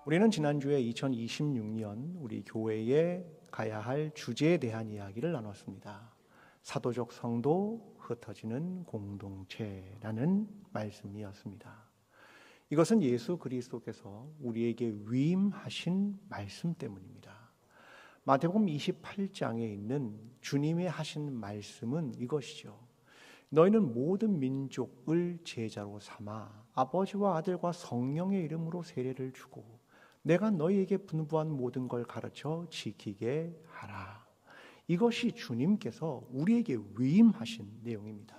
우리는 지난주에 2026년 우리 교회에 가야 할 주제에 대한 이야기를 나눴습니다. 사도적 성도, 흩어지는 공동체라는 말씀이었습니다. 이것은 예수 그리스도께서 우리에게 위임하신 말씀 때문입니다. 마태복음 28장에 있는 주님이 하신 말씀은 이것이죠. 너희는 모든 민족을 제자로 삼아 아버지와 아들과 성령의 이름으로 세례를 주고 내가 너희에게 분부한 모든 걸 가르쳐 지키게 하라. 이것이 주님께서 우리에게 위임하신 내용입니다.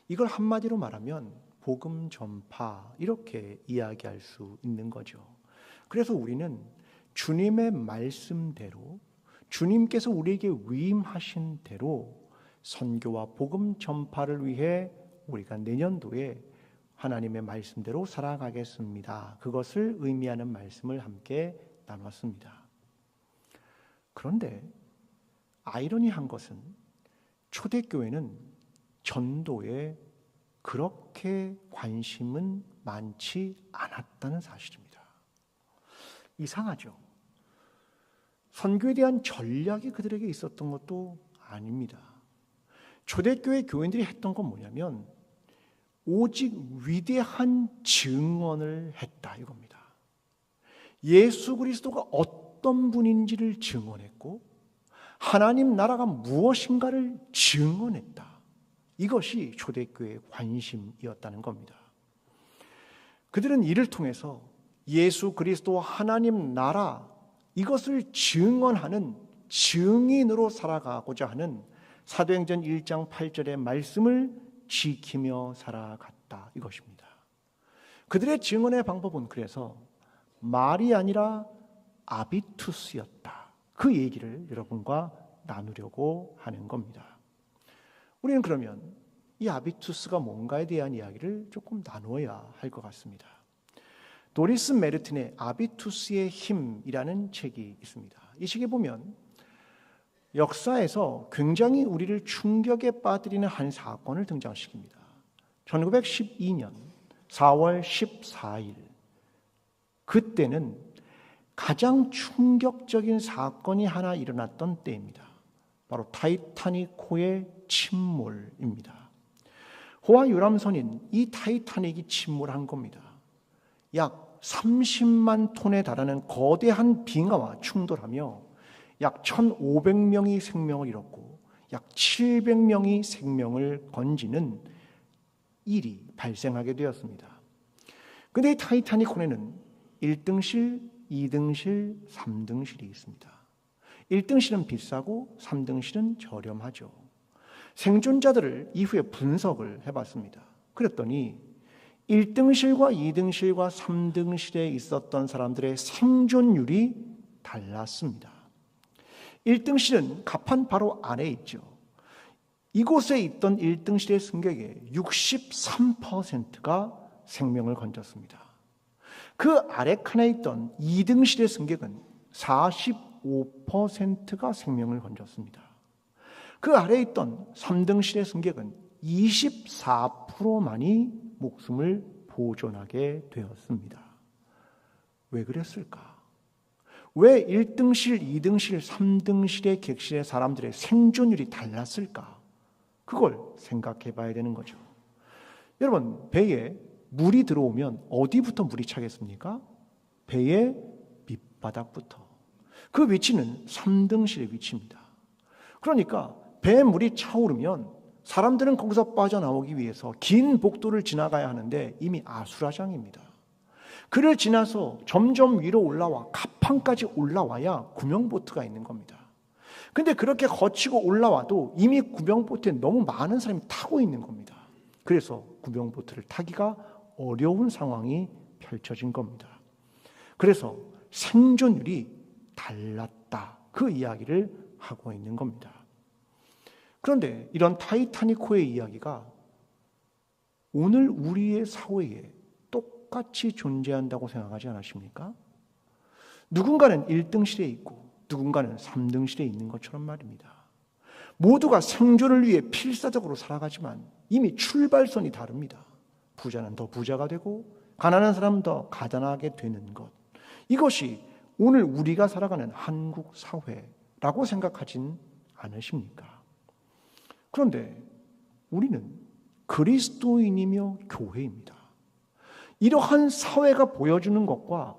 이걸 한마디로 말하면 복음 전파, 이렇게 이야기할 수 있는 거죠. 그래서 우리는 주님의 말씀대로, 주님께서 우리에게 위임하신 대로 선교와 복음 전파를 위해 우리가 내년도에 하나님의 말씀대로 살아가겠습니다. 그것을 의미하는 말씀을 함께 나눴습니다. 그런데 아이러니한 것은 초대교회는 전도에 그렇게 관심은 많지 않았다는 사실입니다. 이상하죠? 선교에 대한 전략이 그들에게 있었던 것도 아닙니다. 초대교회 교인들이 했던 건 뭐냐면 오직 위대한 증언을 했다 이겁니다. 예수 그리스도가 어떤 분인지를 증언했고 하나님 나라가 무엇인가를 증언했다. 이것이 초대교회의 관심이었다는 겁니다. 그들은 이를 통해서 예수 그리스도와 하나님 나라 이것을 증언하는 증인으로 살아가고자 하는 사도행전 1장 8절의 말씀을 지키며 살아갔다 이것입니다. 그들의 증언의 방법은 그래서 말이 아니라 아비투스였다. 그 얘기를 여러분과 나누려고 하는 겁니다. 우리는 그러면 이 아비투스가 뭔가에 대한 이야기를 조금 나누어야 할 것 같습니다. 도리스 메르틴의 아비투스의 힘이라는 책이 있습니다. 이 책에 보면 역사에서 굉장히 우리를 충격에 빠뜨리는 한 사건을 등장시킵니다. 1912년 4월 14일 그때는 가장 충격적인 사건이 하나 일어났던 때입니다. 바로 타이타닉호의 침몰입니다. 호화 유람선인 이 타이타닉이 침몰한 겁니다. 약 30만 톤에 달하는 거대한 빙하와 충돌하며 약 1,500명이 생명을 잃었고 약 700명이 생명을 건지는 일이 발생하게 되었습니다. 그런데 이 타이타닉호에는 1등실, 2등실, 3등실이 있습니다. 1등실은 비싸고 3등실은 저렴하죠. 생존자들을 이후에 분석을 해봤습니다. 그랬더니 1등실과 2등실과 3등실에 있었던 사람들의 생존율이 달랐습니다. 1등실은 갑판 바로 안에 있죠. 이곳에 있던 1등실의 승객의 63%가 생명을 건졌습니다. 그 아래 칸에 있던 2등실의 승객은 45%가 생명을 건졌습니다. 그 아래에 있던 3등실의 승객은 24%만이 목숨을 보존하게 되었습니다. 왜 그랬을까? 왜 1등실, 2등실, 3등실의 객실의 사람들의 생존율이 달랐을까? 그걸 생각해 봐야 되는 거죠. 여러분, 배에 물이 들어오면 어디부터 물이 차겠습니까? 배의 밑바닥부터. 그 위치는 3등실의 위치입니다. 그러니까 배에 물이 차오르면 사람들은 거기서 빠져나오기 위해서 긴 복도를 지나가야 하는데 이미 아수라장입니다. 그를 지나서 점점 위로 올라와 갑판까지 올라와야 구명보트가 있는 겁니다. 근데 그렇게 거치고 올라와도 이미 구명보트에 너무 많은 사람이 타고 있는 겁니다. 그래서 구명보트를 타기가 어려운 상황이 펼쳐진 겁니다. 그래서 생존율이 달랐다. 그 이야기를 하고 있는 겁니다. 그런데 이런 타이타닉호의 이야기가 오늘 우리의 사회에 똑같이 존재한다고 생각하지 않으십니까? 누군가는 1등실에 있고 누군가는 3등실에 있는 것처럼 말입니다. 모두가 생존을 위해 필사적으로 살아가지만 이미 출발선이 다릅니다. 부자는 더 부자가 되고 가난한 사람은 더 가난하게 되는 것. 이것이 오늘 우리가 살아가는 한국 사회라고 생각하진 않으십니까? 그런데 우리는 그리스도인이며 교회입니다. 이러한 사회가 보여주는 것과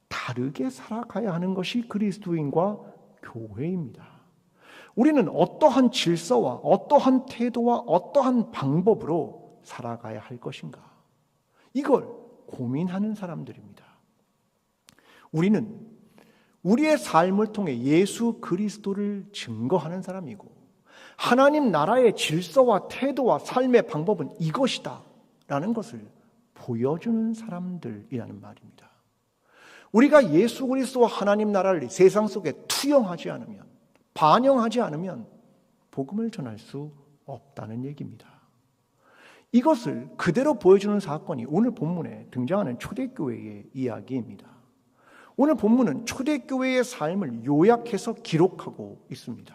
다르게 살아가야 하는 것이 그리스도인과 교회입니다. 우리는 어떠한 질서와 어떠한 태도와 어떠한 방법으로 살아가야 할 것인가? 이걸 고민하는 사람들입니다. 우리는 우리의 삶을 통해 예수 그리스도를 증거하는 사람이고 하나님 나라의 질서와 태도와 삶의 방법은 이것이다 라는 것을 보여주는 사람들이라는 말입니다. 우리가 예수 그리스도와 하나님 나라를 세상 속에 투영하지 않으면, 반영하지 않으면 복음을 전할 수 없다는 얘기입니다. 이것을 그대로 보여주는 사건이 오늘 본문에 등장하는 초대교회의 이야기입니다. 오늘 본문은 초대교회의 삶을 요약해서 기록하고 있습니다.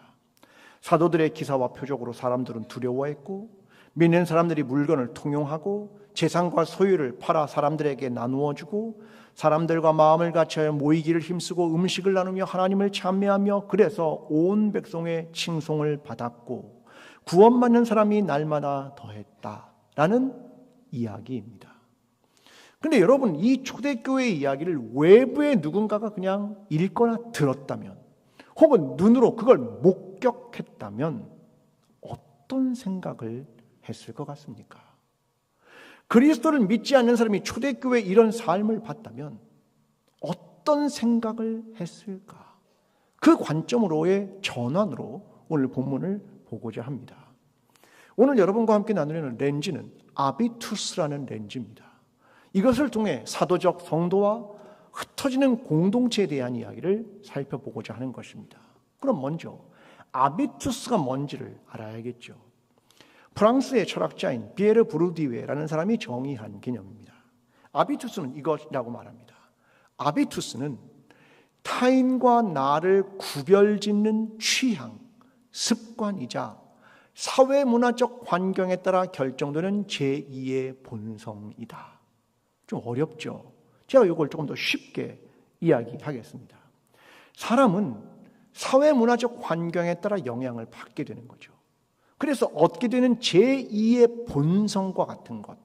사도들의 기사와 표적으로 사람들은 두려워했고, 믿는 사람들이 물건을 통용하고 재산과 소유를 팔아 사람들에게 나누어 주고 사람들과 마음을 같이 모이기를 힘쓰고 음식을 나누며 하나님을 찬미하며 그래서 온 백성의 칭송을 받았고 구원받는 사람이 날마다 더했다라는 이야기입니다. 그런데 여러분, 이 초대교회의 이야기를 외부의 누군가가 그냥 읽거나 들었다면 혹은 눈으로 그걸 목격했다면 어떤 생각을 했을 것 같습니까? 그리스도를 믿지 않는 사람이 초대교회 이런 삶을 봤다면 어떤 생각을 했을까? 그 관점으로의 전환으로 오늘 본문을 보고자 합니다. 오늘 여러분과 함께 나누려는 렌즈는 아비투스라는 렌즈입니다. 이것을 통해 사도적 성도와 흩어지는 공동체에 대한 이야기를 살펴보고자 하는 것입니다. 그럼 먼저 아비투스가 뭔지를 알아야겠죠. 프랑스의 철학자인 비에르 부르디웨라는 사람이 정의한 개념입니다. 아비투스는 이것이라고 말합니다. 아비투스는 타인과 나를 구별짓는 취향, 습관이자 사회문화적 환경에 따라 결정되는 제2의 본성이다. 좀 어렵죠? 제가 이걸 조금 더 쉽게 이야기하겠습니다. 사람은 사회문화적 환경에 따라 영향을 받게 되는 거죠. 그래서 얻게 되는 제2의 본성과 같은 것,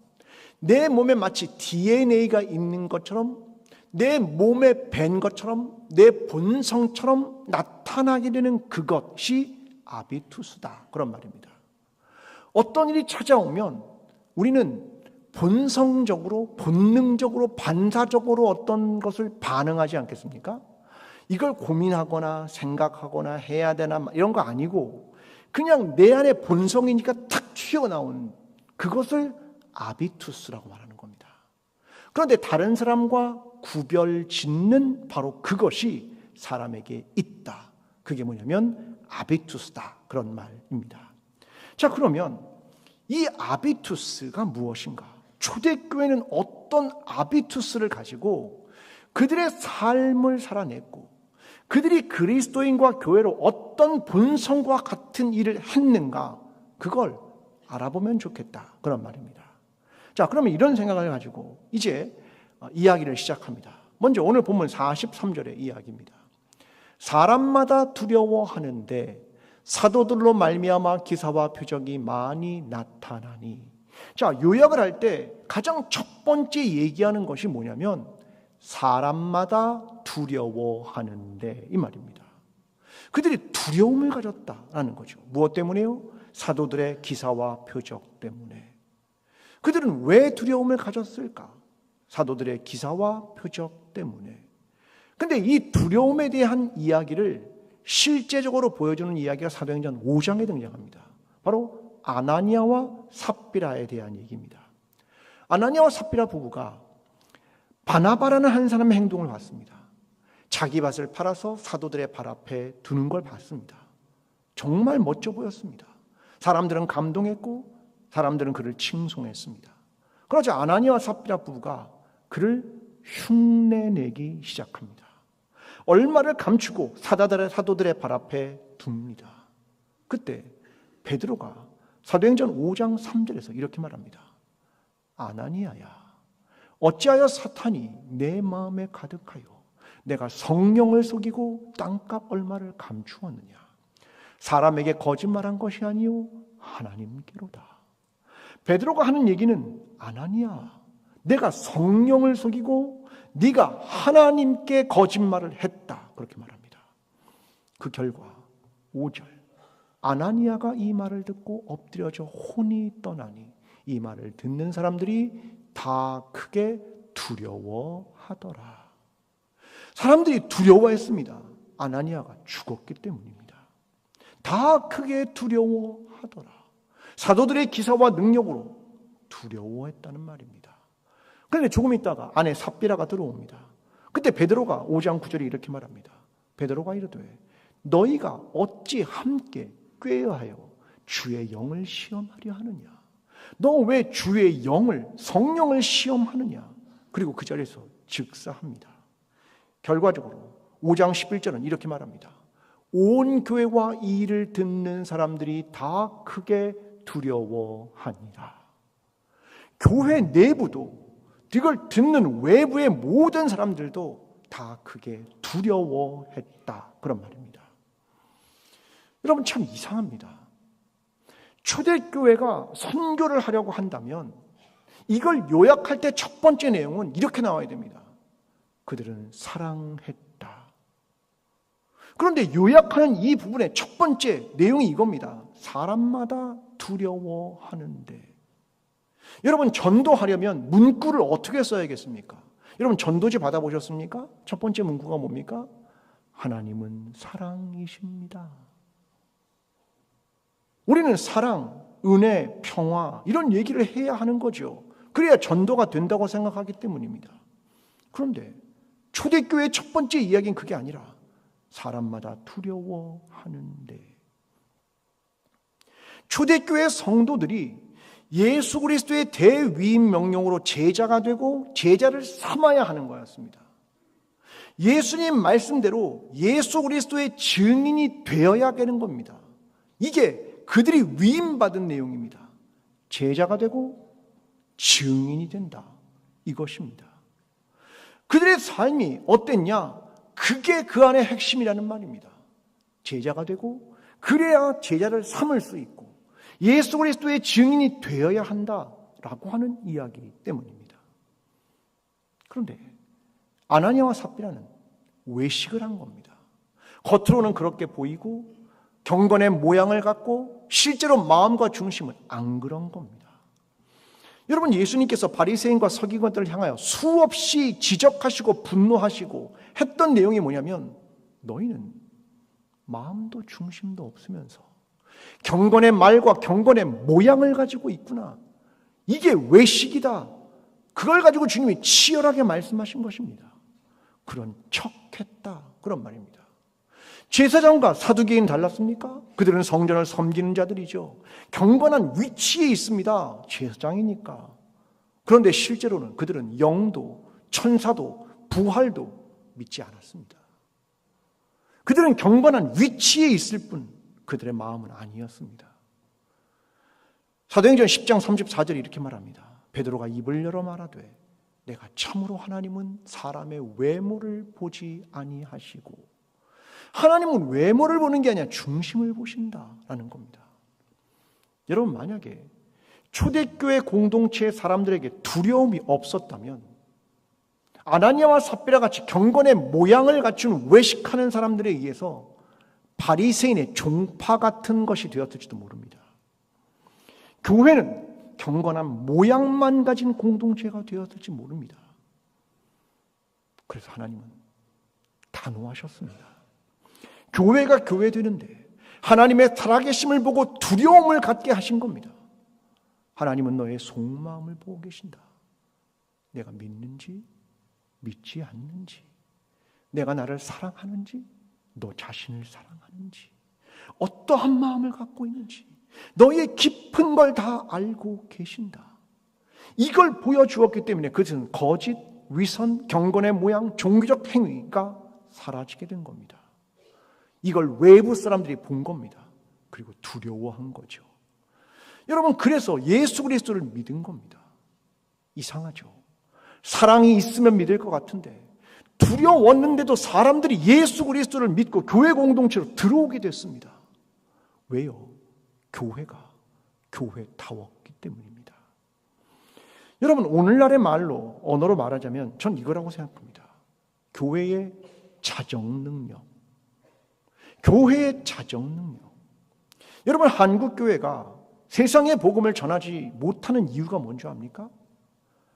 내 몸에 마치 DNA가 있는 것처럼 내 몸에 밴 것처럼 내 본성처럼 나타나게 되는 그것이 아비투스다, 그런 말입니다. 어떤 일이 찾아오면 우리는 본성적으로, 본능적으로, 반사적으로 어떤 것을 반응하지 않겠습니까? 이걸 고민하거나 생각하거나 해야 되나 이런 거 아니고 그냥 내 안에 본성이니까 탁 튀어나온 그것을 아비투스라고 말하는 겁니다. 그런데 다른 사람과 구별짓는 바로 그것이 사람에게 있다. 그게 뭐냐면 아비투스다, 그런 말입니다. 자, 그러면 이 아비투스가 무엇인가? 초대교회는 어떤 아비투스를 가지고 그들의 삶을 살아냈고 그들이 그리스도인과 교회로 어떤 본성과 같은 일을 했는가, 그걸 알아보면 좋겠다, 그런 말입니다. 자, 그러면 이런 생각을 가지고 이제 이야기를 시작합니다. 먼저 오늘 본문 43절의 이야기입니다. 사람마다 두려워하는데 사도들로 말미암아 기사와 표적이 많이 나타나니. 자, 요약을 할 때 가장 첫 번째 얘기하는 것이 뭐냐면 사람마다 두려워하는데, 이 말입니다. 그들이 두려움을 가졌다라는 거죠. 무엇 때문에요? 사도들의 기사와 표적 때문에. 그들은 왜 두려움을 가졌을까? 사도들의 기사와 표적 때문에. 근데 이 두려움에 대한 이야기를 실제적으로 보여주는 이야기가 사도행전 5장에 등장합니다. 바로 아나니아와 삽비라에 대한 얘기입니다. 아나니아와 삽비라 부부가 바나바라는 한 사람의 행동을 봤습니다. 자기 밭을 팔아서 사도들의 발 앞에 두는 걸 봤습니다. 정말 멋져 보였습니다. 사람들은 감동했고 사람들은 그를 칭송했습니다. 그러자 아나니아와 삽비라 부부가 그를 흉내내기 시작합니다. 얼마를 감추고 사도들의 발 앞에 둡니다. 그때 베드로가 사도행전 5장 3절에서 이렇게 말합니다. 아나니아야, 어찌하여 사탄이 내 마음에 가득하여 내가 성령을 속이고 땅값 얼마를 감추었느냐? 사람에게 거짓말한 것이 아니요 하나님께로다. 베드로가 하는 얘기는 아나니야, 내가 성령을 속이고 네가 하나님께 거짓말을 했다, 그렇게 말합니다. 그 결과 5절, 아나니아가 이 말을 듣고 엎드려져 혼이 떠나니 이 말을 듣는 사람들이 다 크게 두려워하더라. 사람들이 두려워했습니다. 아나니아가 죽었기 때문입니다. 다 크게 두려워하더라. 사도들의 기사와 능력으로 두려워했다는 말입니다. 그런데 조금 있다가 안에 삽비라가 들어옵니다. 그때 베드로가 5장 9절에 이렇게 말합니다. 베드로가 이르되 너희가 어찌 함께 꾀하여 주의 영을 시험하려 하느냐? 너 왜 주의 영을, 성령을 시험하느냐? 그리고 그 자리에서 즉사합니다. 결과적으로 5장 11절은 이렇게 말합니다. 온 교회와 이 일을 듣는 사람들이 다 크게 두려워하니라. 교회 내부도, 이걸 듣는 외부의 모든 사람들도 다 크게 두려워했다, 그런 말입니다. 여러분, 참 이상합니다. 초대교회가 선교를 하려고 한다면 이걸 요약할 때 첫 번째 내용은 이렇게 나와야 됩니다. 그들은 사랑했다. 그런데 요약하는 이 부분의 첫 번째 내용이 이겁니다. 사람마다 두려워하는데. 여러분, 전도하려면 문구를 어떻게 써야겠습니까? 여러분, 전도지 받아보셨습니까? 첫 번째 문구가 뭡니까? 하나님은 사랑이십니다. 우리는 사랑, 은혜, 평화 이런 얘기를 해야 하는 거죠. 그래야 전도가 된다고 생각하기 때문입니다. 그런데 초대교회의 첫 번째 이야기는 그게 아니라 사람마다 두려워하는데, 초대교회 성도들이 예수 그리스도의 대위임 명령으로 제자가 되고 제자를 삼아야 하는 거였습니다. 예수님 말씀대로 예수 그리스도의 증인이 되어야 되는 겁니다. 이게 그들이 위임받은 내용입니다. 제자가 되고 증인이 된다, 이것입니다. 그들의 삶이 어땠냐? 그게 그 안의 핵심이라는 말입니다. 제자가 되고 그래야 제자를 삼을 수 있고 예수 그리스도의 증인이 되어야 한다라고 하는 이야기 때문입니다. 그런데 아나니아와 삽비라는 외식을 한 겁니다. 겉으로는 그렇게 보이고 경건의 모양을 갖고 실제로 마음과 중심은 안 그런 겁니다. 여러분, 예수님께서 바리새인과 서기관들을 향하여 수없이 지적하시고 분노하시고 했던 내용이 뭐냐면, 너희는 마음도 중심도 없으면서 경건의 말과 경건의 모양을 가지고 있구나. 이게 외식이다. 그걸 가지고 주님이 치열하게 말씀하신 것입니다. 그런 척했다, 그런 말입니다. 제사장과 사두개인 달랐습니까? 그들은 성전을 섬기는 자들이죠. 경건한 위치에 있습니다. 제사장이니까. 그런데 실제로는 그들은 영도, 천사도, 부활도 믿지 않았습니다. 그들은 경건한 위치에 있을 뿐 그들의 마음은 아니었습니다. 사도행전 10장 34절에 이렇게 말합니다. 베드로가 입을 열어 말하되 내가 참으로 하나님은 사람의 외모를 보지 아니하시고, 하나님은 외모를 보는 게 아니라 중심을 보신다라는 겁니다. 여러분, 만약에 초대교회 공동체의 사람들에게 두려움이 없었다면 아나니아와 삽비라 같이 경건의 모양을 갖춘 외식하는 사람들에 의해서 바리새인의 종파 같은 것이 되었을지도 모릅니다. 교회는 경건한 모양만 가진 공동체가 되었을지 모릅니다. 그래서 하나님은 단호하셨습니다. 교회가 교회되는데 하나님의 살아계심을 보고 두려움을 갖게 하신 겁니다. 하나님은 너의 속마음을 보고 계신다. 내가 믿는지 믿지 않는지, 내가 나를 사랑하는지 너 자신을 사랑하는지, 어떠한 마음을 갖고 있는지 너의 깊은 걸 다 알고 계신다. 이걸 보여주었기 때문에 그것은 거짓, 위선, 경건의 모양, 종교적 행위가 사라지게 된 겁니다. 이걸 외부 사람들이 본 겁니다. 그리고 두려워한 거죠. 여러분, 그래서 예수 그리스도를 믿은 겁니다. 이상하죠. 사랑이 있으면 믿을 것 같은데 두려웠는데도 사람들이 예수 그리스도를 믿고 교회 공동체로 들어오게 됐습니다. 왜요? 교회가 교회다웠기 때문입니다. 여러분, 오늘날의 말로, 언어로 말하자면 전 이거라고 생각합니다. 교회의 자정 능력. 교회의 자정 능력. 여러분, 한국교회가 세상의 복음을 전하지 못하는 이유가 뭔지 압니까?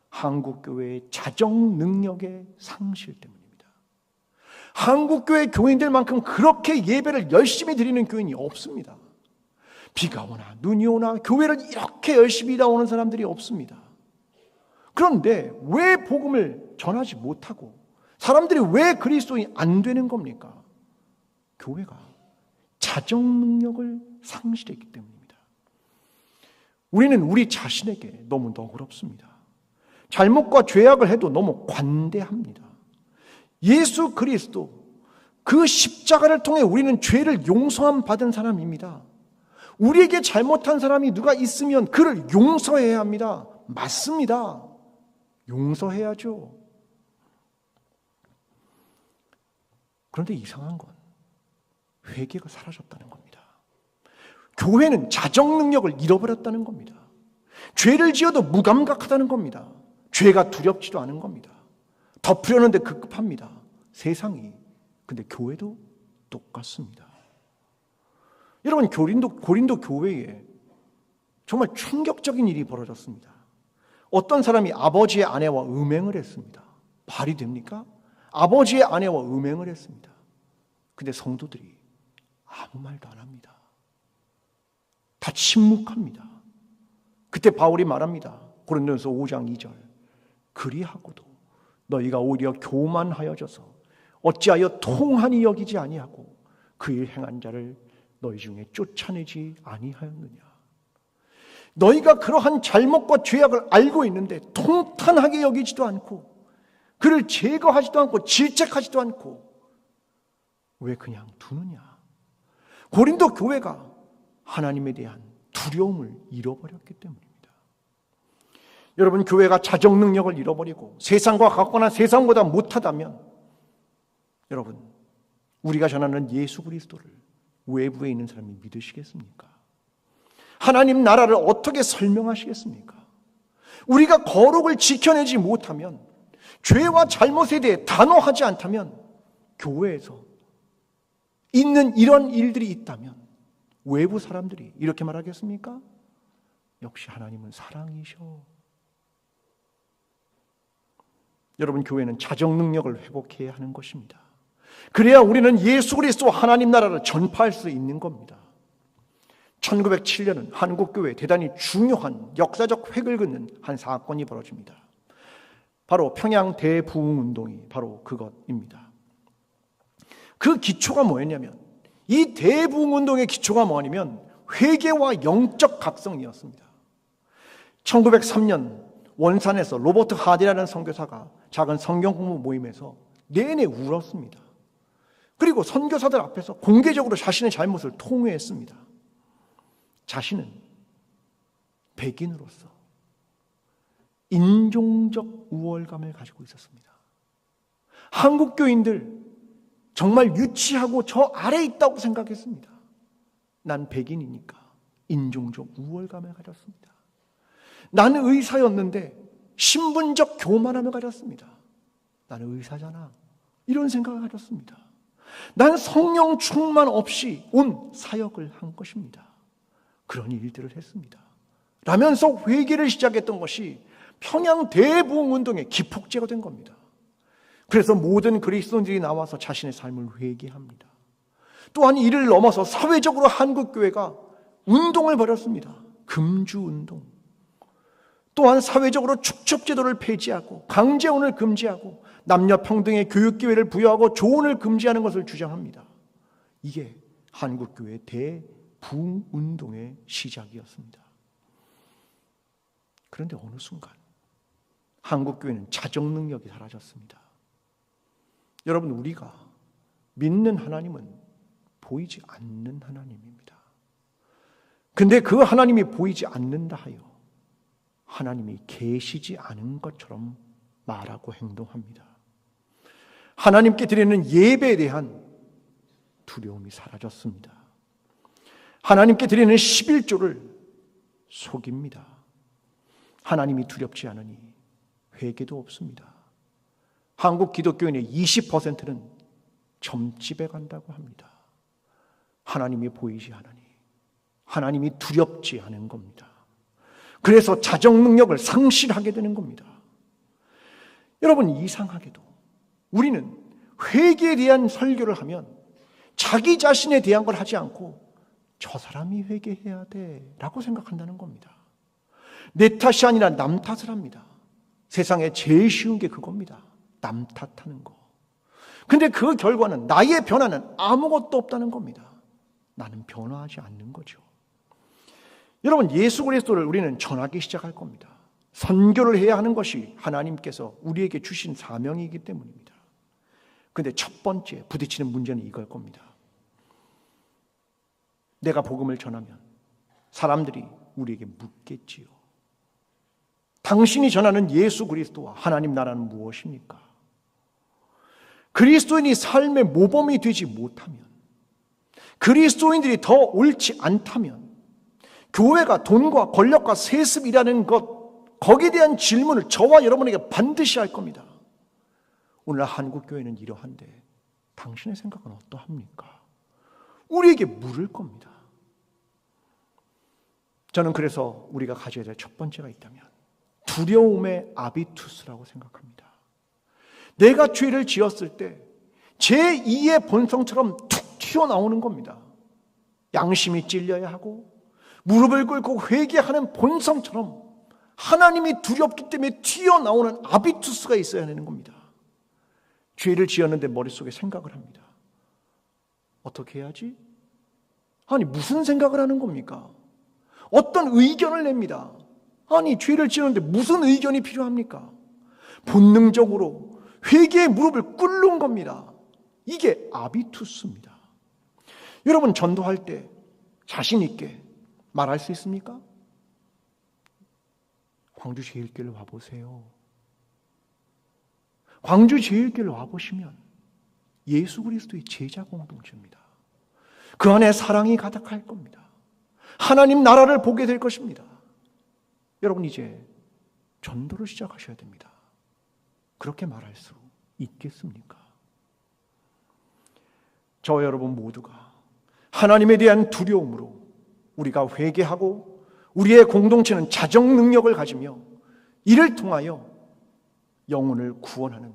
한국교회의 자정 능력의 상실 때문입니다. 한국교회 교인들만큼 그렇게 예배를 열심히 드리는 교인이 없습니다. 비가 오나 눈이 오나 교회를 이렇게 열심히 나오는 사람들이 없습니다. 그런데 왜 복음을 전하지 못하고 사람들이 왜 그리스도인이 안 되는 겁니까? 교회가 자정 능력을 상실했기 때문입니다. 우리는 우리 자신에게 너무 너그럽습니다. 잘못과 죄악을 해도 너무 관대합니다. 예수 그리스도, 그 십자가를 통해 우리는 죄를 용서함 받은 사람입니다. 우리에게 잘못한 사람이 누가 있으면 그를 용서해야 합니다. 맞습니다. 용서해야죠. 그런데 이상한 건 회개가 사라졌다는 겁니다. 교회는 자정 능력을 잃어버렸다는 겁니다. 죄를 지어도 무감각하다는 겁니다. 죄가 두렵지도 않은 겁니다. 덮으려는데 급급합니다. 세상이. 근데 교회도 똑같습니다. 여러분, 고린도 교회에 정말 충격적인 일이 벌어졌습니다. 어떤 사람이 아버지의 아내와 음행을 했습니다. 말이 됩니까? 아버지의 아내와 음행을 했습니다. 근데 성도들이 아무 말도 안 합니다. 다 침묵합니다. 그때 바울이 말합니다. 고린도전서 5장 2절. 그리하고도 너희가 오히려 교만하여져서 어찌하여 통한이 여기지 아니하고 그 일 행한 자를 너희 중에 쫓아내지 아니하였느냐. 너희가 그러한 잘못과 죄악을 알고 있는데 통탄하게 여기지도 않고 그를 제거하지도 않고 질책하지도 않고 왜 그냥 두느냐. 고린도 교회가 하나님에 대한 두려움을 잃어버렸기 때문입니다. 여러분, 교회가 자정 능력을 잃어버리고 세상과 같거나 세상보다 못하다면 여러분, 우리가 전하는 예수 그리스도를 외부에 있는 사람이 믿으시겠습니까? 하나님 나라를 어떻게 설명하시겠습니까? 우리가 거룩을 지켜내지 못하면, 죄와 잘못에 대해 단호하지 않다면, 교회에서 있는 이런 일들이 있다면 외부 사람들이 이렇게 말하겠습니까? 역시 하나님은 사랑이셔. 여러분, 교회는 자정 능력을 회복해야 하는 것입니다. 그래야 우리는 예수 그리스도 하나님 나라를 전파할 수 있는 겁니다. 1907년은 한국교회에 대단히 중요한 역사적 획을 긋는 한 사건이 벌어집니다. 바로 평양 대부흥운동이 바로 그것입니다. 그 기초가 뭐였냐면, 이 대부흥운동의 기초가 뭐냐면 회개와 영적 각성이었습니다. 1903년 원산에서 로버트 하디라는 선교사가 작은 성경 공부 모임에서 내내 울었습니다. 그리고 선교사들 앞에서 공개적으로 자신의 잘못을 통회했습니다. 자신은 백인으로서 인종적 우월감을 가지고 있었습니다. 한국 교인들 정말 유치하고 저 아래에 있다고 생각했습니다. 난 백인이니까 인종적 우월감을 가졌습니다. 나는 의사였는데 신분적 교만함을 가졌습니다. 나는 의사잖아. 이런 생각을 가졌습니다. 난 성령 충만 없이 온 사역을 한 것입니다. 그런 일들을 했습니다. 라면서 회개를 시작했던 것이 평양 대부흥운동의 기폭제가 된 겁니다. 그래서 모든 그리스도인들이 나와서 자신의 삶을 회개합니다. 또한 이를 넘어서 사회적으로 한국교회가 운동을 벌였습니다. 금주운동. 또한 사회적으로 축첩제도를 폐지하고 강제혼을 금지하고 남녀평등의 교육기회를 부여하고 조혼을 금지하는 것을 주장합니다. 이게 한국교회 대부흥운동의 시작이었습니다. 그런데 어느 순간 한국교회는 자정 능력이 사라졌습니다. 여러분, 우리가 믿는 하나님은 보이지 않는 하나님입니다. 근데 그 하나님이 보이지 않는다 하여 하나님이 계시지 않은 것처럼 말하고 행동합니다. 하나님께 드리는 예배에 대한 두려움이 사라졌습니다. 하나님께 드리는 11조를 속입니다. 하나님이 두렵지 않으니 회개도 없습니다. 한국 기독교인의 20%는 점집에 간다고 합니다. 하나님이 보이지 않으니 하나님이 두렵지 않은 겁니다. 그래서 자정 능력을 상실하게 되는 겁니다. 여러분, 이상하게도 우리는 회개에 대한 설교를 하면 자기 자신에 대한 걸 하지 않고 저 사람이 회개해야 돼 라고 생각한다는 겁니다. 내 탓이 아니라 남 탓을 합니다. 세상에 제일 쉬운 게 그겁니다. 남 탓하는 거. 근데 그 결과는, 나의 변화는 아무것도 없다는 겁니다. 나는 변화하지 않는 거죠. 여러분, 예수 그리스도를 우리는 전하기 시작할 겁니다. 선교를 해야 하는 것이 하나님께서 우리에게 주신 사명이기 때문입니다. 근데 첫 번째 부딪히는 문제는 이걸 겁니다. 내가 복음을 전하면 사람들이 우리에게 묻겠지요. 당신이 전하는 예수 그리스도와 하나님 나라는 무엇입니까? 그리스도인이 삶의 모범이 되지 못하면, 그리스도인들이 더 옳지 않다면, 교회가 돈과 권력과 세습이라는 것, 거기에 대한 질문을 저와 여러분에게 반드시 할 겁니다. 오늘 한국교회는 이러한데 당신의 생각은 어떠합니까? 우리에게 물을 겁니다. 저는 그래서 우리가 가져야 될 첫 번째가 있다면 두려움의 아비투스라고 생각합니다. 내가 죄를 지었을 때 제2의 본성처럼 툭 튀어나오는 겁니다. 양심이 찔려야 하고 무릎을 꿇고 회개하는 본성처럼 하나님이 두렵기 때문에 튀어나오는 아비투스가 있어야 하는 겁니다. 죄를 지었는데 머릿속에 생각을 합니다. 어떻게 해야지? 아니, 무슨 생각을 하는 겁니까? 어떤 의견을 냅니다. 아니, 죄를 지었는데 무슨 의견이 필요합니까? 본능적으로 회개의 무릎을 꿇는 겁니다. 이게 아비투스입니다. 여러분, 전도할 때 자신 있게 말할 수 있습니까? 광주 제일교회 와보세요. 광주 제일교회 와보시면 예수 그리스도의 제자 공동체입니다. 그 안에 사랑이 가득할 겁니다. 하나님 나라를 보게 될 것입니다. 여러분, 이제 전도를 시작하셔야 됩니다. 그렇게 말할 수 있겠습니까? 저와 여러분 모두가 하나님에 대한 두려움으로 우리가 회개하고 우리의 공동체는 자정 능력을 가지며 이를 통하여 영혼을 구원하는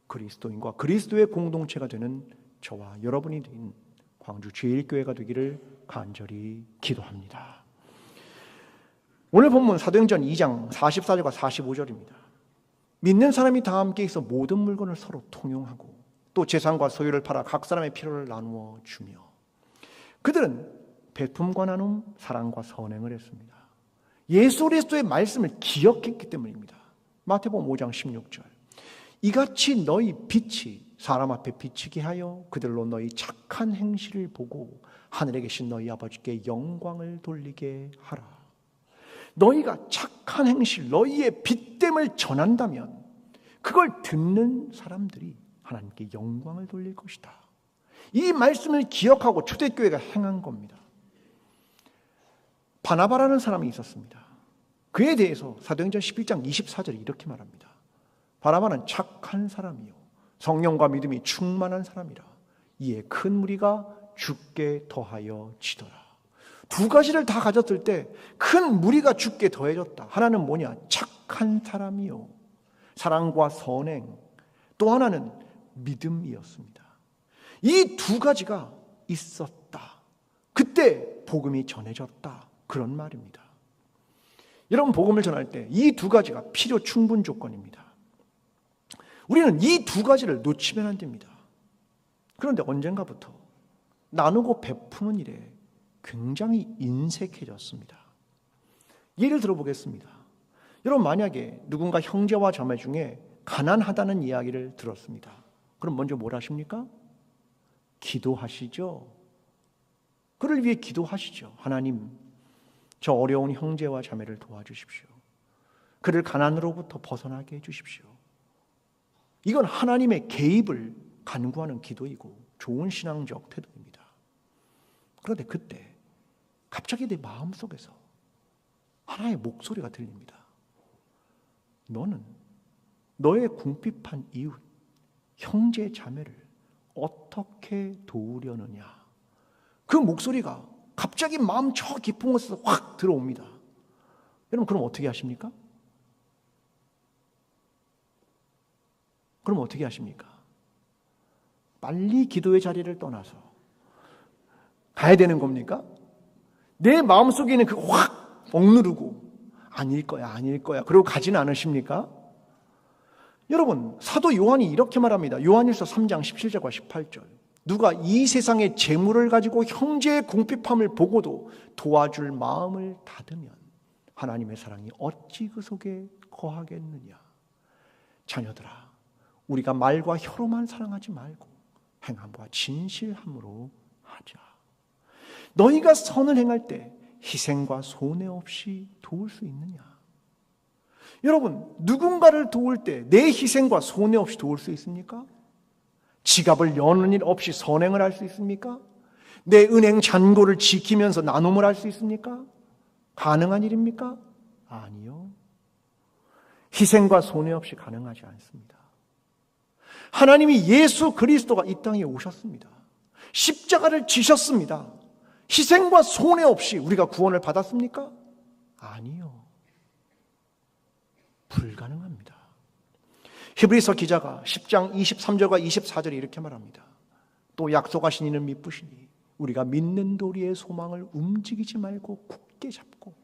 그리스도인과 그리스도의 공동체가 되는 저와 여러분이 된 광주 제일교회가 되기를 간절히 기도합니다. 오늘 본문 사도행전 2장 44절과 45절입니다. 믿는 사람이 다 함께 있어 모든 물건을 서로 통용하고 또 재산과 소유를 팔아 각 사람의 필요를 나누어 주며 그들은 베품과 나눔, 사랑과 선행을 했습니다. 예수 그리스도의 말씀을 기억했기 때문입니다. 마태복음 5장 16절. 이같이 너희 빛이 사람 앞에 비치게 하여 그들로 너희 착한 행실을 보고 하늘에 계신 너희 아버지께 영광을 돌리게 하라. 너희가 착한 행실, 너희의 빛됨을 전한다면 그걸 듣는 사람들이 하나님께 영광을 돌릴 것이다. 이 말씀을 기억하고 초대교회가 행한 겁니다. 바나바라는 사람이 있었습니다. 그에 대해서 사도행전 11장 24절에 이렇게 말합니다. 바나바는 착한 사람이요 성령과 믿음이 충만한 사람이라 이에 큰 무리가 죽게 더하여 지더라. 두 가지를 다 가졌을 때 큰 무리가 죽게 더해졌다. 하나는 뭐냐? 착한 사람이요 사랑과 선행, 또 하나는 믿음이었습니다. 이 두 가지가 있었다. 그때 복음이 전해졌다. 그런 말입니다. 여러분, 복음을 전할 때 이 두 가지가 필요 충분 조건입니다. 우리는 이 두 가지를 놓치면 안 됩니다. 그런데 언젠가부터 나누고 베푸는 일에 굉장히 인색해졌습니다. 예를 들어보겠습니다. 여러분, 만약에 누군가 형제와 자매 중에 가난하다는 이야기를 들었습니다. 그럼 먼저 뭘 하십니까? 기도하시죠. 그를 위해 기도하시죠. 하나님, 저 어려운 형제와 자매를 도와주십시오. 그를 가난으로부터 벗어나게 해주십시오. 이건 하나님의 개입을 간구하는 기도이고 좋은 신앙적 태도입니다. 그런데 그때 갑자기 내 마음속에서 하나의 목소리가 들립니다. 너는 너의 궁핍한 이웃, 형제 자매를 어떻게 도우려느냐. 그 목소리가 갑자기 마음 저 깊은 곳에서 확 들어옵니다. 여러분 그럼 어떻게 하십니까? 그럼 어떻게 하십니까? 빨리 기도의 자리를 떠나서 가야 되는 겁니까? 내 마음속에 있는 그 확 억누르고 아닐 거야 그러고 가지는 않으십니까? 여러분 사도 요한이 이렇게 말합니다. 요한일서 3장 17절과 18절. 누가 이 세상의 재물을 가지고 형제의 궁핍함을 보고도 도와줄 마음을 닫으면 하나님의 사랑이 어찌 그 속에 거하겠느냐. 자녀들아, 우리가 말과 혀로만 사랑하지 말고 행함과 진실함으로 하자. 너희가 선을 행할 때 희생과 손해 없이 도울 수 있느냐? 여러분, 누군가를 도울 때 내 희생과 손해 없이 도울 수 있습니까? 지갑을 여는 일 없이 선행을 할 수 있습니까? 내 은행 잔고를 지키면서 나눔을 할 수 있습니까? 가능한 일입니까? 아니요. 희생과 손해 없이 가능하지 않습니다. 하나님이 예수 그리스도가 이 땅에 오셨습니다. 십자가를 지셨습니다. 희생과 손해 없이 우리가 구원을 받았습니까? 아니요. 불가능합니다. 히브리서 기자가 10장 23절과 24절에 이렇게 말합니다. 또 약속하신 이는 미쁘시니 우리가 믿는 도리의 소망을 움직이지 말고 굳게 잡고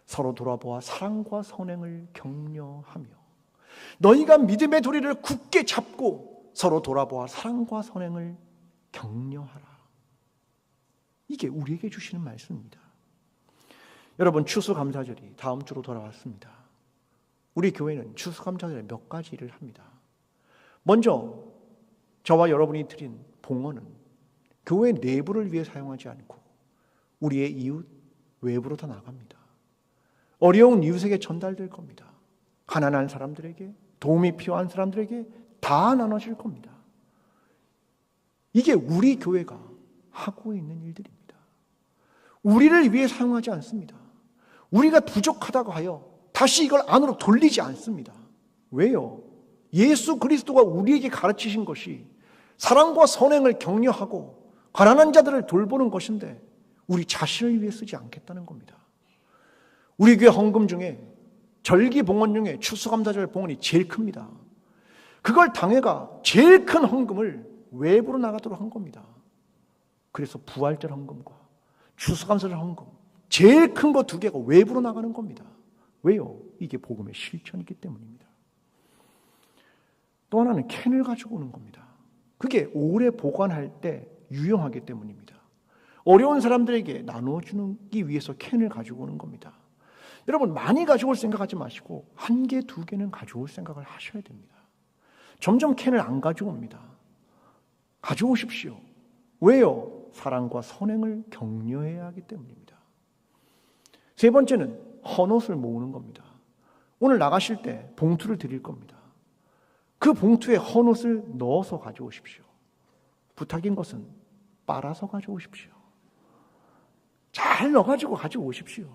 서로 돌아보아 사랑과 선행을 격려하며. 너희가 믿음의 도리를 굳게 잡고 서로 돌아보아 사랑과 선행을 격려하라. 이게 우리에게 주시는 말씀입니다. 여러분, 추수감사절이 다음 주로 돌아왔습니다. 우리 교회는 추수감사절에 몇 가지 일을 합니다. 먼저 저와 여러분이 드린 봉헌은 교회 내부를 위해 사용하지 않고 우리의 이웃 외부로 다 나갑니다. 어려운 이웃에게 전달될 겁니다. 가난한 사람들에게, 도움이 필요한 사람들에게 다 나눠질 겁니다. 이게 우리 교회가 하고 있는 일들입니다. 우리를 위해 사용하지 않습니다. 우리가 부족하다고 하여 다시 이걸 안으로 돌리지 않습니다. 왜요? 예수 그리스도가 우리에게 가르치신 것이 사랑과 선행을 격려하고 가난한 자들을 돌보는 것인데 우리 자신을 위해 쓰지 않겠다는 겁니다. 우리 교회 헌금 중에 절기 봉헌 중에 추수감사절 봉헌이 제일 큽니다. 그걸 당회가 제일 큰 헌금을 외부로 나가도록 한 겁니다. 그래서 부활절 헌금과 추수감사절 헌금 제일 큰 거 두 개가 외부로 나가는 겁니다. 왜요? 이게 복음의 실천이기 때문입니다. 또 하나는 캔을 가지고 오는 겁니다. 그게 오래 보관할 때 유용하기 때문입니다. 어려운 사람들에게 나눠주기 위해서 캔을 가지고 오는 겁니다. 여러분, 많이 가져올 생각하지 마시고 한 개, 두 개는 가져올 생각을 하셔야 됩니다. 점점 캔을 안 가져옵니다. 가져오십시오. 왜요? 사랑과 선행을 격려해야 하기 때문입니다. 세 번째는 헌옷을 모으는 겁니다. 오늘 나가실 때 봉투를 드릴 겁니다. 그 봉투에 헌옷을 넣어서 가져오십시오. 부탁인 것은 빨아서 가져오십시오. 잘 넣어가지고 가져오십시오.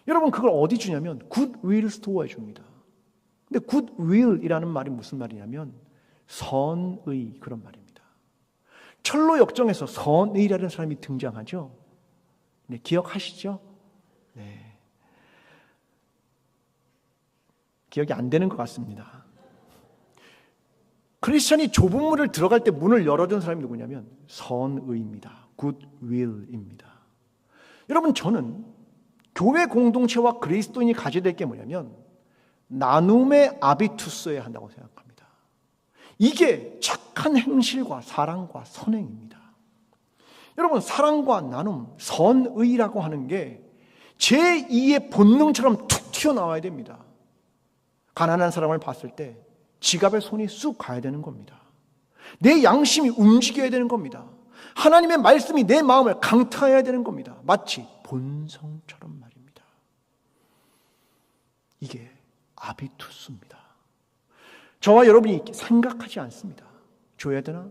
여러분, 그걸 어디 주냐면 굿윌 스토어에 줍니다. 근데 굿윌이라는 말이 무슨 말이냐면 선의, 그런 말입니다. 철로 역정에서 선의라는 사람이 등장하죠. 네, 기억하시죠? 네. 기억이 안 되는 것 같습니다. 크리스천이 좁은 문을 들어갈 때 문을 열어준 사람이 누구냐면 선의입니다. 굿윌입니다. 여러분, 저는 교회 공동체와 그리스도인이 가져야 될 게 뭐냐면 나눔의 아비투스여야 한다고 생각합니다. 이게 착한 행실과 사랑과 선행입니다. 여러분, 사랑과 나눔, 선의라고 하는 게 제2의 본능처럼 툭 튀어나와야 됩니다. 가난한 사람을 봤을 때 지갑에 손이 쑥 가야 되는 겁니다. 내 양심이 움직여야 되는 겁니다. 하나님의 말씀이 내 마음을 강타해야 되는 겁니다. 마치 본성처럼 말입니다. 이게 아비투스입니다. 저와 여러분이 생각하지 않습니다. 줘야 되나?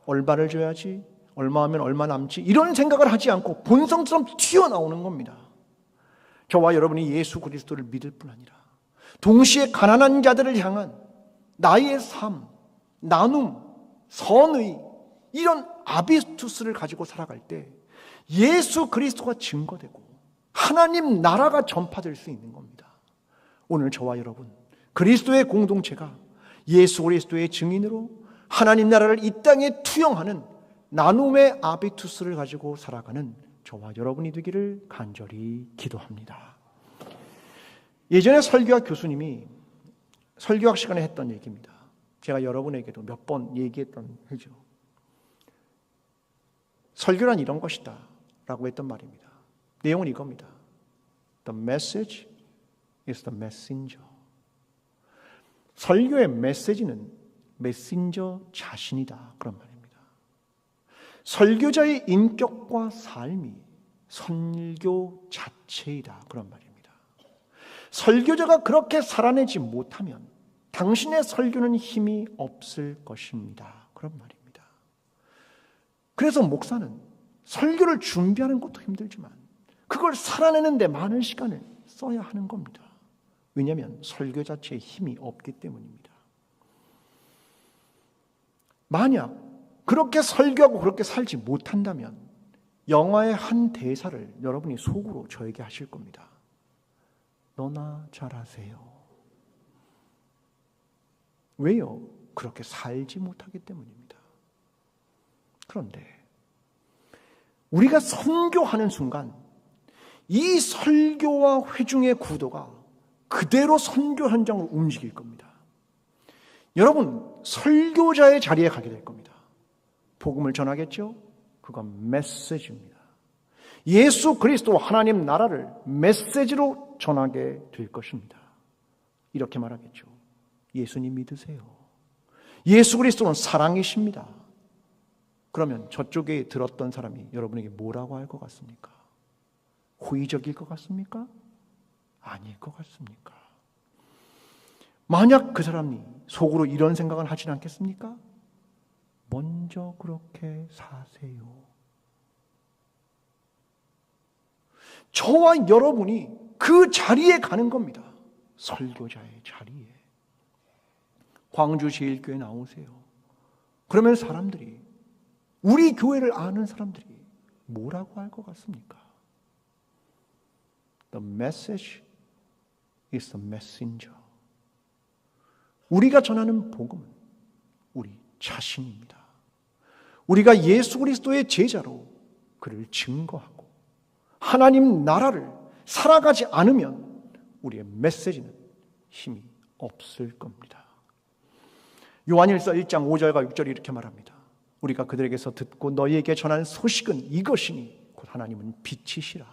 얼마를 줘야지? 얼마 하면 얼마 남지? 이런 생각을 하지 않고 본성처럼 튀어나오는 겁니다. 저와 여러분이 예수 그리스도를 믿을 뿐 아니라 동시에 가난한 자들을 향한 나의 삶, 나눔, 선의 이런 아비투스를 가지고 살아갈 때 예수 그리스도가 증거되고 하나님 나라가 전파될 수 있는 겁니다. 오늘 저와 여러분 그리스도의 공동체가 예수 그리스도의 증인으로 하나님 나라를 이 땅에 투영하는 나눔의 아비투스를 가지고 살아가는 저와 여러분이 되기를 간절히 기도합니다. 예전에 설교학 교수님이 설교학 시간에 했던 얘기입니다. 제가 여러분에게도 몇 번 얘기했던 해죠. 설교란 이런 것이다 라고 했던 말입니다. 내용은 이겁니다. The message is the messenger. 설교의 메시지는 메신저 자신이다 그런 말입니다. 설교자의 인격과 삶이 설교 자체이다 그런 말입니다. 설교자가 그렇게 살아내지 못하면 당신의 설교는 힘이 없을 것입니다 그런 말입니다. 그래서 목사는 설교를 준비하는 것도 힘들지만 그걸 살아내는 데 많은 시간을 써야 하는 겁니다. 왜냐하면 설교 자체에 힘이 없기 때문입니다. 만약 그렇게 설교하고 그렇게 살지 못한다면 영화의 한 대사를 여러분이 속으로 저에게 하실 겁니다. 너나 잘하세요. 왜요? 그렇게 살지 못하기 때문입니다. 그런데 우리가 선교하는 순간 이 설교와 회중의 구도가 그대로 선교 현장으로 움직일 겁니다. 여러분 설교자의 자리에 가게 될 겁니다. 복음을 전하겠죠? 그건 메시지입니다. 예수 그리스도 하나님 나라를 메시지로 전하게 될 것입니다. 이렇게 말하겠죠. 예수님 믿으세요. 예수 그리스도는 사랑이십니다. 그러면 저쪽에 들었던 사람이 여러분에게 뭐라고 할 것 같습니까? 호의적일 것 같습니까? 아닐 것 같습니까? 만약 그 사람이 속으로 이런 생각을 하진 않겠습니까? 먼저 그렇게 사세요. 저와 여러분이 그 자리에 가는 겁니다. 설교자의 자리에. 광주제일교회 나오세요. 그러면 사람들이 우리 교회를 아는 사람들이 뭐라고 할 것 같습니까? The message is the messenger. 우리가 전하는 복음은 우리 자신입니다. 우리가 예수 그리스도의 제자로 그를 증거하고 하나님 나라를 살아가지 않으면 우리의 메시지는 힘이 없을 겁니다. 요한일서 1장 5절과 6절이 이렇게 말합니다. 우리가 그들에게서 듣고 너희에게 전한 소식은 이것이니 곧 하나님은 빛이시라.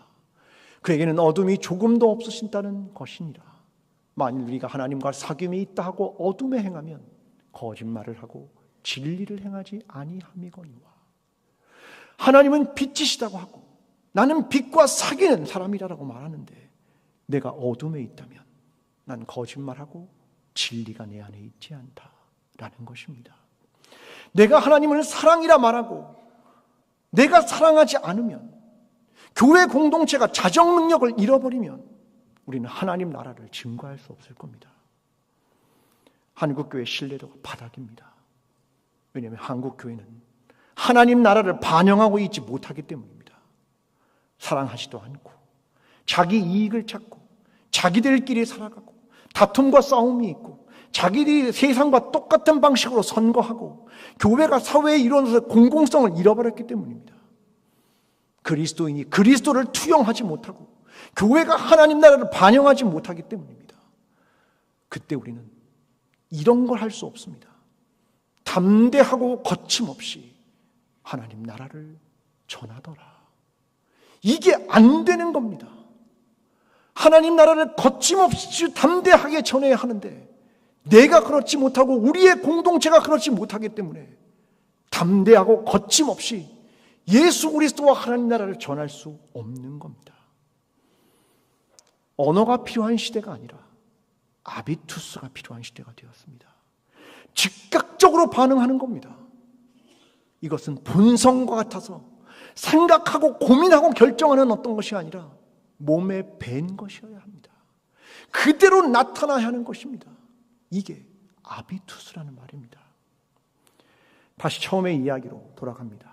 그에게는 어둠이 조금도 없으신다는 것이니라. 만일 우리가 하나님과 사귐이 있다 하고 어둠에 행하면 거짓말을 하고 진리를 행하지 아니함이거니와. 하나님은 빛이시다고 하고 나는 빛과 사귀는 사람이라고 말하는데 내가 어둠에 있다면 난 거짓말하고 진리가 내 안에 있지 않다라는 것입니다. 내가 하나님을 사랑이라 말하고 내가 사랑하지 않으면 교회 공동체가 자정 능력을 잃어버리면 우리는 하나님 나라를 증거할 수 없을 겁니다. 한국교회 신뢰도가 바닥입니다. 왜냐하면 한국교회는 하나님 나라를 반영하고 있지 못하기 때문입니다. 사랑하지도 않고 자기 이익을 찾고 자기들끼리 살아가고 다툼과 싸움이 있고 자기들이 세상과 똑같은 방식으로 선거하고 교회가 사회에 일어나서 공공성을 잃어버렸기 때문입니다. 그리스도인이 그리스도를 투영하지 못하고 교회가 하나님 나라를 반영하지 못하기 때문입니다. 그때 우리는 이런 걸 할 수 없습니다. 담대하고 거침없이 하나님 나라를 전하더라. 이게 안 되는 겁니다. 하나님 나라를 거침없이 담대하게 전해야 하는데 내가 그렇지 못하고 우리의 공동체가 그렇지 못하기 때문에 담대하고 거침없이 예수 그리스도와 하나님 나라를 전할 수 없는 겁니다. 언어가 필요한 시대가 아니라 아비투스가 필요한 시대가 되었습니다. 즉각적으로 반응하는 겁니다. 이것은 본성과 같아서 생각하고 고민하고 결정하는 어떤 것이 아니라 몸에 밴 것이어야 합니다. 그대로 나타나야 하는 것입니다. 이게 아비투스라는 말입니다. 다시 처음의 이야기로 돌아갑니다.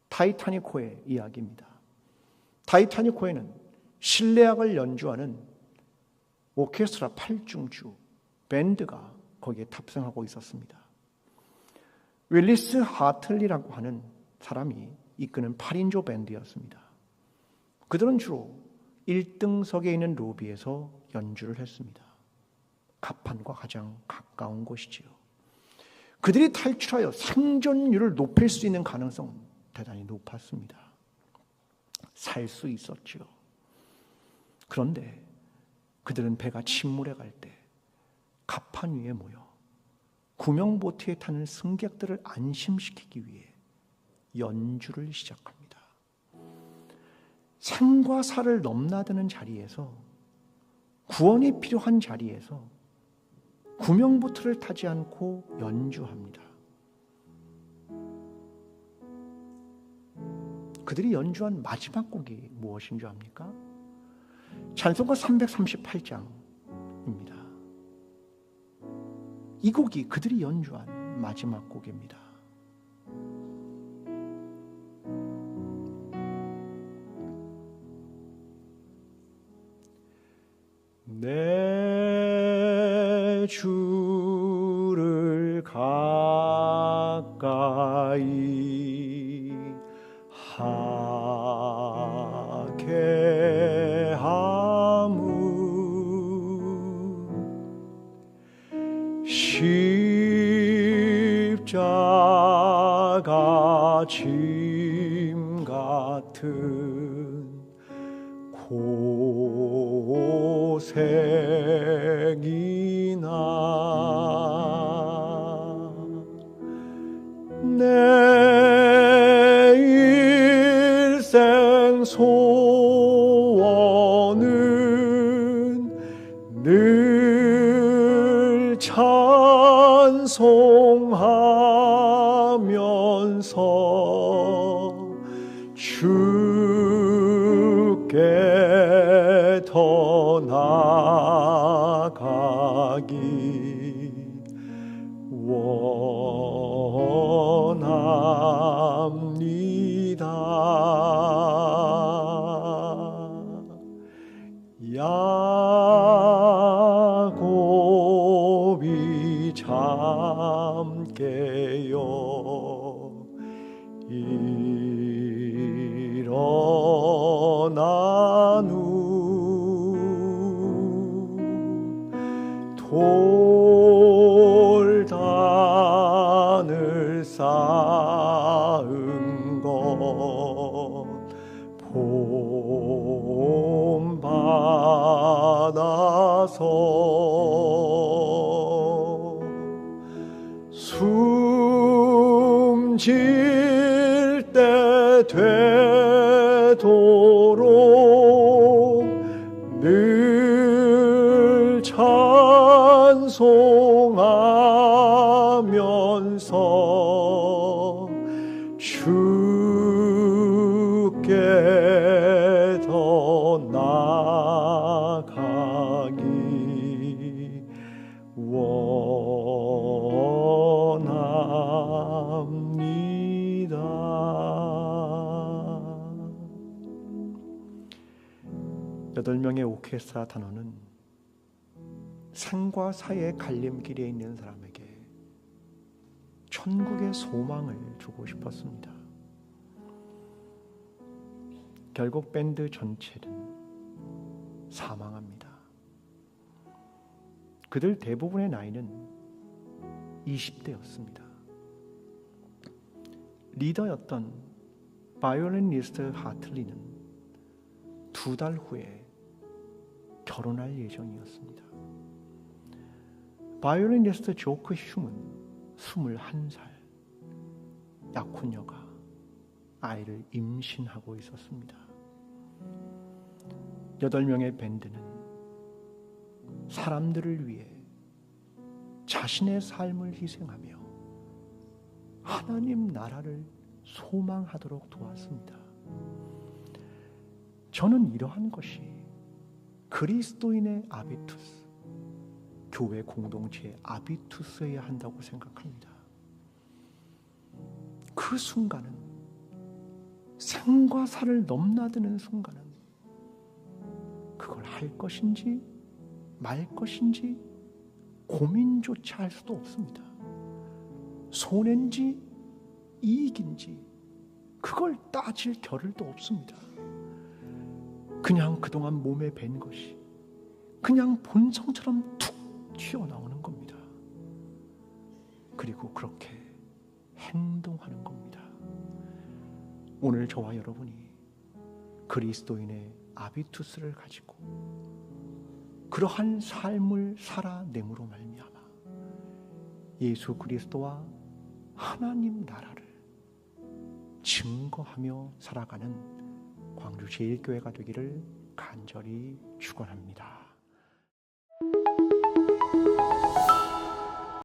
타이타닉호의 이야기입니다. 타이타닉호에는 실내악을 연주하는 오케스트라 8중주 밴드가 거기에 탑승하고 있었습니다. 윌리스 하틀리라고 하는 사람이 이끄는 8인조 밴드였습니다. 그들은 주로 1등석에 있는 로비에서 연주를 했습니다. 갑판과 가장 가까운 곳이지요. 그들이 탈출하여 생존율을 높일 수 있는 가능성은 대단히 높았습니다. 살 수 있었지요. 그런데 그들은 배가 침몰해 갈 때 갑판 위에 모여 구명보트에 타는 승객들을 안심시키기 위해 연주를 시작합니다. 생과 사를 넘나드는 자리에서, 구원이 필요한 자리에서 구명보트를 타지 않고 연주합니다. 그들이 연주한 마지막 곡이 무엇인 줄 압니까? 찬송가 338장입니다. 이 곡이 그들이 연주한 마지막 곡입니다. 내 주를 가까이 하게 함은 십자가 짐 같은 고생이나 내 일생 소원은 늘 찬송하면서 주께 더 나아가기 원합니다. 야곱이 잠깨요 일어난 후 돌단을 쌓은 것 본받아서 숨질 때 되도록 늘 찬송하면서 주께 더 나아가기 원합니다. 여덟 명의 오케스트라 단원은 생과 사의 갈림길에 있는 사람에게 천국의 소망을 주고 싶었습니다. 결국 밴드 전체는 사망합니다. 그들 대부분의 나이는 20대였습니다. 리더였던 바이올리니스트 하틀리는 2달 후에 결혼할 예정이었습니다. 바이올리니스트 조크 흉은 21살 약혼녀가 아이를 임신하고 있었습니다. 8명의 밴드는 사람들을 위해 자신의 삶을 희생하며 하나님 나라를 소망하도록 도왔습니다. 저는 이러한 것이 그리스도인의 아비투스, 교회 공동체의 아비투스여야 한다고 생각합니다. 그 순간은, 생과 사를 넘나드는 순간은 그걸 할 것인지 말 것인지 고민조차 할 수도 없습니다. 손해인지 이익인지 그걸 따질 겨를도 없습니다. 그냥 그동안 몸에 밴 것이 그냥 본성처럼 툭 튀어나오는 겁니다. 그리고 그렇게 행동하는 겁니다. 오늘 저와 여러분이 그리스도인의 아비투스를 가지고 그러한 삶을 살아냄으로 말미암아 예수 그리스도와 하나님 나라를 증거하며 살아가는 광주 제1교회가 되기를 간절히 축원합니다.